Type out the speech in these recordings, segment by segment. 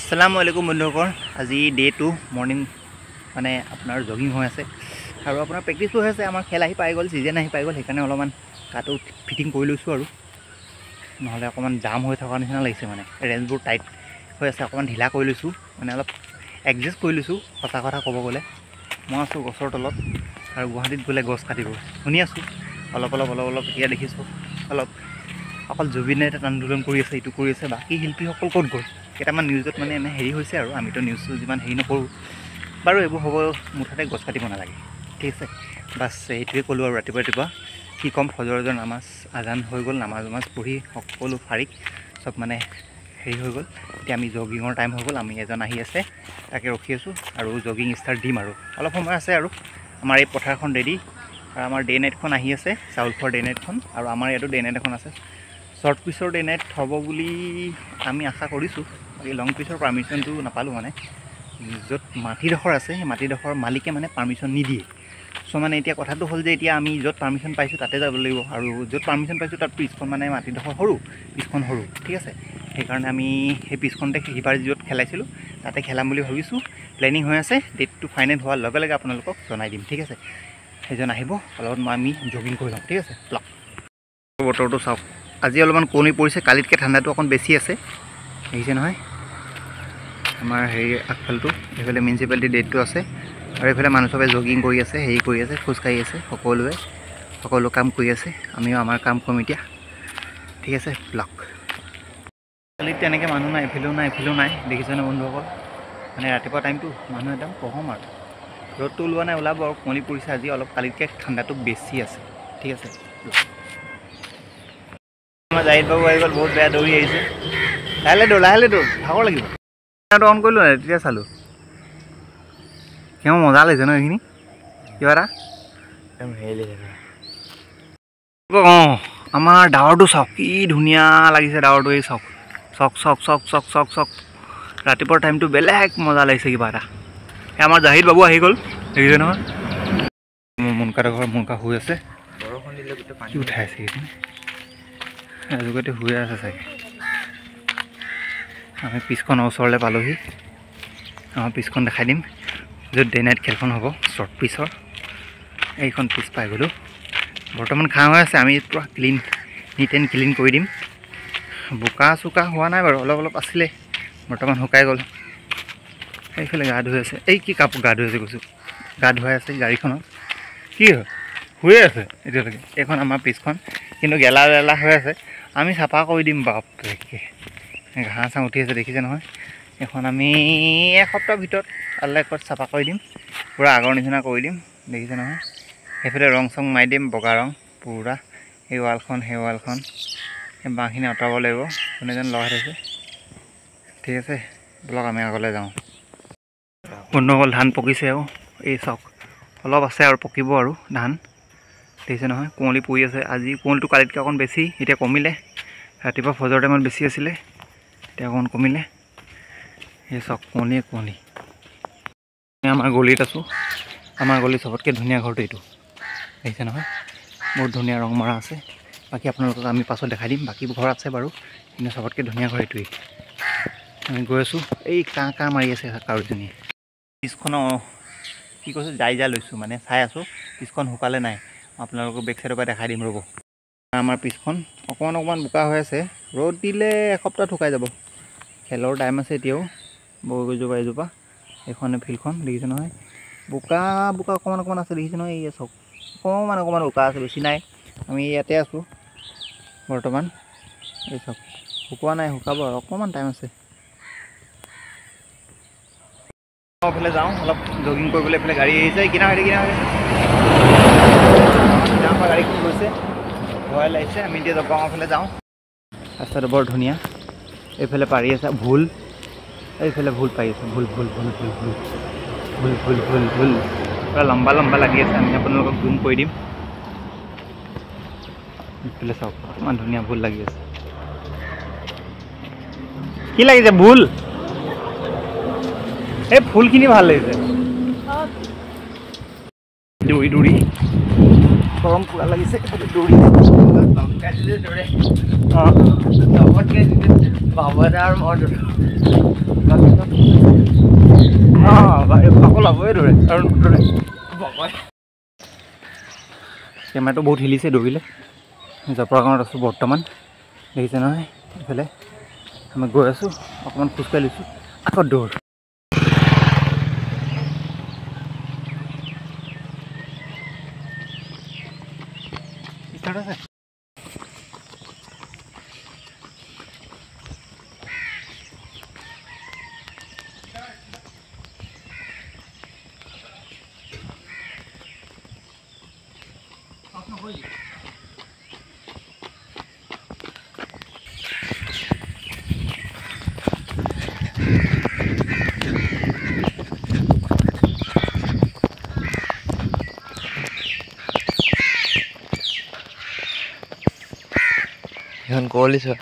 আসসালামু আলাইকুম বন্ধুসকল আজি ডে 2 মৰ্নিং মানে আপোনাৰ জগিং হৈ আছে আৰু আপোনাৰ প্ৰেক্টিছো হৈ আছে আমাৰ খেল আহি পাই গ'ল সিজন আহি পাই গ'ল সেইকাৰণে অলপমান কাটো ফিটিং কৰি লৈছোঁ আৰু নহ'লে অকমান জাম হৈ থকা নিচিনা লাগিছে মানে ৰেঞ্জবোৰ টাইট হৈ আছে অকমান ঢিলা কৰি লৈছোঁ মানে অলপ এডজাষ্ট কৰি লৈছোঁ কথা ক'ব গ'লে মই আছোঁ গছৰ তলত আৰু গুৱাহাটীত গ'লে গছ কাটিব শুনি আছোঁ অলপ এতিয়া দেখিছোঁ অলপ অকল জুবিনে এটা আন্দোলন কৰি আছে এইটো কৰি আছে বাকী শিল্পীসকল ক'ত গ'ল কেইটামান নিউজত মানে এনে হেৰি হৈছে আৰু আমিতো নিউজটো যিমান হেৰি নকৰোঁ বাৰু এইবোৰ হ'ব মুঠতে গছ কাটিব নালাগে ঠিক আছে বাছ এইটোৱে ক'লোঁ আৰু ৰাতিপুৱা কি ক'ম ফজৰৰ নামাজ আজান হৈ গ'ল নামাজ পঢ়ি সকলো ফাৰিক চব মানে হেৰি হৈ গ'ল এতিয়া আমি জগিঙৰ টাইম হৈ গ'ল আমি এজন আহি আছে তাকে ৰখি আছোঁ আৰু জগিং ষ্টাৰ্ট দিম আৰু অলপ সময় আছে আৰু আমাৰ এই পথাৰখন ৰেডি আৰু আমাৰ ডে নাইটখন আহি আছে চাউল খোৱাৰ ডে নাইটখন আৰু আমাৰ ইয়াতো ডে নাইট এখন আছে শ্বৰ্ট পিচৰ ডে নাইট হ'ব বুলি আমি আশা কৰিছোঁ বাকী লং পিচৰ পাৰ্মিশ্যনটো নাপালোঁ মানে য'ত মাটিডোখৰ আছে সেই মাটিডোখৰ মালিকে মানে পাৰ্মিশ্যন নিদিয়ে চ' মানে এতিয়া কথাটো হ'ল যে এতিয়া আমি য'ত পাৰ্মিশ্যন পাইছোঁ তাতে যাব লাগিব আৰু য'ত পাৰ্মিশ্যন পাইছোঁ তাত পিছখন মানে মাটিডোখৰ পিছখন সৰু ঠিক আছে সেইকাৰণে আমি সেই পিছখনতে সিপাৰ য'ত খেলাইছিলোঁ তাতে খেলাম বুলি ভাবিছোঁ প্লেনিং হৈ আছে ডেটটো ফাইনেল হোৱাৰ লগে লগে আপোনালোকক জনাই দিম ঠিক আছে সেইজন আহিব অলপ আমি জগিং কৰি ল'ম ঠিক আছে ব্লক বতৰটো চাওক আজি অলপমান কুঁৱলী পৰিছে কালিতকৈ ঠাণ্ডাটো অকণ বেছি আছে দেখিছে নহয় আমাৰ হেৰি আগফালটো এইফালে মিউনিচিপালিটি ডেটটো আছে আৰু এইফালে মানুহ চবে জগিং কৰি আছে হেৰি কৰি আছে খোজকাঢ়ি আছে সকলো কাম কৰি আছে আমিও আমাৰ কাম কৰিম এতিয়া ঠিক আছে ব্লক কালিত তেনেকৈ মানুহ নাই এইফালেও নাই দেখিছেনে বন্ধুসকল মানে ৰাতিপুৱা টাইমটো মানুহ একদম কম আৰু ৰ'দটো ওলোৱা নাই ওলাব আৰু কুঁৱলী পৰিছে আজি অলপ কালিতকৈ ঠাণ্ডাটো বেছি আছে ঠিক আছে আমাৰ জাহিদ বাবু আহি গ'ল বহুত বেয়া দৌৰি আহিছে লাহে দৌৰ ভাগৰ লাগিব অন কৰিলোঁ নাই তেতিয়া চালোঁ কিয় মজা লাগিছে ন এইখিনি কিবা এটা একদম হেৰি লাগিছে অঁ আমাৰ ডাৱৰটো চাওক কি ধুনীয়া লাগিছে ডাৱৰটো এই চাওক ৰাতিপুৱাৰ টাইমটো বেলেগ মজা লাগিছে কিবা এটা আমাৰ জাহিদ বাবু আহি গ'ল দেখিছে নহয় মোৰ মুনকা শুই আছে বৰষুণ দিলে গোটেই পানী উঠাই আছে এইখিনি আজিকালি শুই আছে চাগে আমি পিছখনৰ ওচৰলৈ পালোহি আমাৰ পিছখন দেখাই দিম য'ত ডে নাইট খেলখন হ'ব শ্বৰ্ট পিচৰ এইখন পিচ পাই গ'লোঁ বৰ্তমান খাওঁ হৈ আছে আমি পূৰা নিট এণ্ড ক্লিন কৰি দিম বোকা চোকা হোৱা নাই বাৰু অলপ আছিলে বৰ্তমান শুকাই গ'ল এইফালে গা ধুই আছে এই কি কাপোৰ গা ধুই আছে কৈছোঁ গা ধুৱাই আছে গাড়ীখনত কি হয় শুয়ে আছে এতিয়ালৈকে এইখন আমাৰ পিছখন কিন্তু গেলা হৈ আছে আমি চাফা কৰি দিম বাপৰে ঘাঁহ চাহ উঠি আছে দেখিছে নহয় এখন আমি এসপ্তাহৰ ভিতৰত আল্লাহত চাফা কৰি দিম পূৰা আগৰ নিচিনা কৰি দিম দেখিছে নহয় সেইফালে ৰং চং মাৰি দিম বগা ৰং পূৰা সেই ৱালখন সেই বাঁহখিনি আঁতৰাব লাগিব কোনে যেন লগাই থৈছে ঠিক আছে ব'লক আমি আগলৈ যাওঁ বন্ধুসকল ধান পকিছে আৰু এই চাওক অলপ আছে আৰু পকিব আৰু ধান দেখিছে নহয় কুঁৱলী পৰি আছে আজি কুঁৱলীটো কালিতকৈ অকণ বেছি এতিয়া কমিলে ৰাতিপুৱা ফজৰ টাইমত বেছি আছিলে এতিয়া অকণ কমিলে এই চাওক কুঁৱলী আমাৰ গলিত আছোঁ আমাৰ গলিত চবতকৈ ধুনীয়া ঘৰটো এইটো দেখিছে নহয় বহুত ধুনীয়া ৰং মৰা আছে বাকী আপোনালোকক আমি পাছত দেখাই দিম বাকী ঘৰ আছে বাৰু কিন্তু চবতকৈ ধুনীয়া ঘৰ এইটোৱেই আমি গৈ আছোঁ এই কাঁ মাৰি আছে কাৰোজনীয়ে পিছখনৰ কি কৈছোঁ যাই লৈছোঁ মানে চাই আছোঁ পিছখন শুকালে নাই আপোনালোকক বেক চাইডৰ পৰা দেখাই দিম ৰ'ব আমাৰ পিছখন অকণমান বোকা হৈ আছে ৰ'দ দিলে এসপ্তাহ শুকাই যাব খেলৰ টাইম আছে এতিয়াও বৰগৈজোপা এজোপা এইখনে ফিল্ডখন দেখিছে নহয় বোকা অকণমান আছে দেখিছে নহয় এই চাওক অকণমান বোকা আছে বেছি নাই আমি ইয়াতে আছোঁ বৰ্তমান এই চাওক শুকোৱা নাই শুকাব আৰু অকণমান টাইম আছে এইফালে যাওঁ অলপ জগিং কৰিবলৈ এইফালে গাড়ী আহিছে কিনা গাড়ীখন গৈছে ভয় লাগিছে আমি এতিয়া গাঁৱৰ ফালে যাওঁ ৰাস্তাটো বৰ ধুনীয়া এইফালে পাৰি আছে ভুল এইফালে ভুল পাৰি আছে ভুল পূৰা লম্বা লাগি আছে আমি আপোনালোকক জুম কৰি দিম এইফালে চাওক ইমান ধুনীয়া ভুল লাগি আছে কি লাগিছে ভুল এই ফুলখিনি ভাল লাগিছে দৌৰি গৰম পূৰা লাগিছে দৌৰি অঁ বাবা আৰু মই কেমেৰাটো বহুত হিলিছে দৌৰিলে জপৰাগাঁৱত আছোঁ বৰ্তমান দেখিছে নহয় এইফালে আমি গৈ আছোঁ অকণমান খোজকাঢ়ি লৈছোঁ আকৌ দৌৰ ষ্টাৰ্ট আছে এখন কলি চোৱা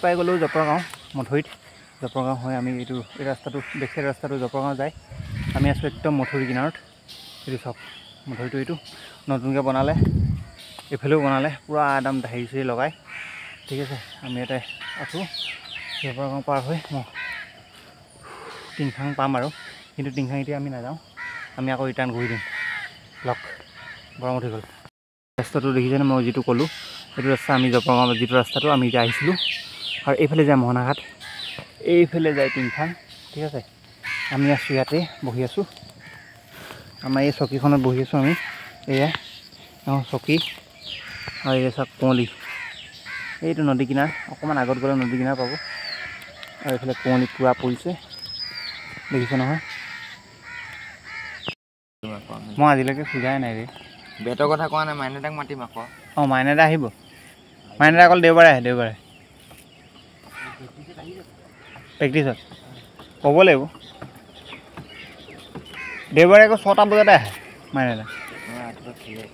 পাই গ'লোঁ জপৰাগাঁও মথুৰিত জপৰাগাঁও হৈ আমি এই ৰাস্তাটো বেকচাইড ৰাস্তাটো জপৰাগাঁও যায় আমি আছোঁ একদম মথুৰি কিনাৰত এইটো চাওক মথুৰিটো এইটো নতুনকৈ বনালে এইফালেও বনালে পূৰা একদম হেৰি চেৰি লগাই ঠিক আছে আমি ইয়াতে আছোঁ জপৰাগাঁও পাৰ হৈ মই টিংখাং পাম আৰু কিন্তু টিংখাং এতিয়া আমি নাযাওঁ আমি আকৌ ৰিটাৰ্ণ ঘূৰি দিম লগ গৰম উঠি গ'ল ৰাস্তাটো দেখিছেনে মই যিটো ক'লোঁ সেইটো ৰাস্তা আমি জপৰাগাঁও যিটো ৰাস্তাটো আমি এতিয়া আহিছিলোঁ আৰু এইফালে যায় মোহনাঘাট এইফালে যায় টিংখাং ঠিক আছে আমি আছোঁ ইয়াতে বহি আছোঁ আমাৰ এই চকীখনত বহি আছোঁ আমি এয়া চকী আৰু এই চাওক কুঁৱলী এইটো নদী কিনাৰ অকণমান আগত গ'লে নদী কিনাৰ পাব আৰু এইফালে কুঁৱলী পূৰা পৰিছে দেখিছে নহয় মই আজিলৈকে খোজাই নাই ৰে বেটৰ কথা কোৱা নাই মাইনাদাক মাতিম আকৌ অঁ মাইনাদা আহিব মাইনাদা অকল দেওবাৰে আহে দেওবাৰে প্ৰেক্টিছত ক'ব লাগিব দেওবাৰে আকৌ 6টা বজাতে আহে মাইনাদা খেলে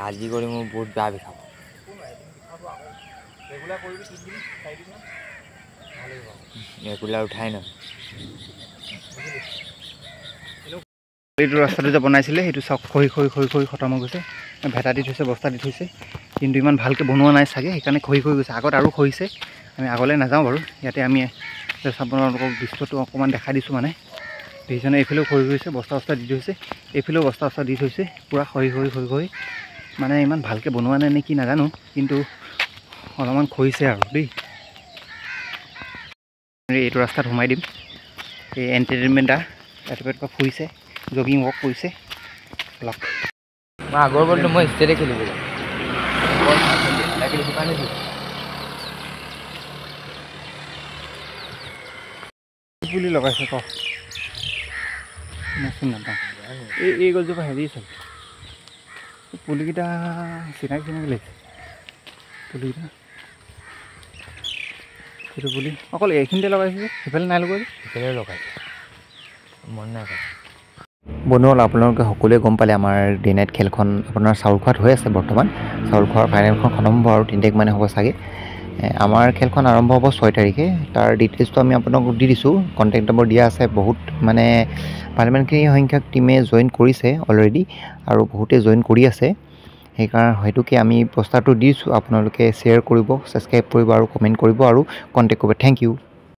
আজি কৰি মোৰ বহুত বেয়া বিষাব ৰেগুলাৰ উঠাই ন এইটো ৰাস্তাটো যে বনাইছিলে সেইটো চব খহি খতম হৈ গৈছে ভেটা দি থৈছে বস্তা দি থৈছে কিন্তু ইমান ভালকৈ বনোৱা নাই চাগে সেইকাৰণে খহি গৈছে আগত আৰু খহিছে আমি আগলৈ নাযাওঁ বাৰু ইয়াতে আমি আপোনালোকক দৃশ্যটো অকণমান দেখাই দিছোঁ মানে দেখিছেনে এইফালেও খহি গৈছে বস্তা দি থৈছে এইফালেও বস্তা দি থৈছে পূৰা খহি মানে ইমান ভালকৈ বনোৱা নাই নে কি নাজানো কিন্তু অলপমান খহিছে আৰু দেই এইটো ৰাস্তাত সোমাই দিম এই এণ্টাৰটেইনমেণ্ট ৰাতিপুৱা ফুৰিছে জগিং ৱক কৰিছে লগ মই আগৰ বলটো মই ষ্টেটে খেলিবলৈ পুলি লগাইছে ক মই চিনি নাপাওঁ এই গছজোপা হেৰি আছে পুলিকেইটা চিনাকি লাগিছে পুলিকেইটা সেইটো পুলি অকল এইখিনিতে লগাইছে সেইফালে নাই লগোৱা সেইফালে লগাইছে মন নাই বন্ধুসকল আপোনালোকে সকলোৱে গম পালে আমাৰ ডে নাইট খেলখন আপোনাৰ চাউলখোৱাত হৈ আছে বৰ্তমান চাউলখোৱাৰ ফাইনেলখন খতম হ'ব আৰু 3 তাৰিখ মানে হ'ব চাগে আমাৰ খেলখন আৰম্ভ হ'ব 6 তাৰিখে তাৰ ডিটেইলছটো আমি আপোনালোকক দি দিছোঁ কণ্টেক্ট নম্বৰ দিয়া আছে বহুত মানে ভালেমানখিনি সংখ্যক টিমে জইন কৰিছে অলৰেডি আৰু বহুতে জইন কৰি আছে সেইকাৰণে হয়তোকে আমি পোষ্টাৰটো দিছোঁ আপোনালোকে শ্বেয়াৰ কৰিব ছাবস্ক্ৰাইব কৰিব আৰু কমেণ্ট কৰিব আৰু কণ্টেক্ট কৰিব থেংক ইউ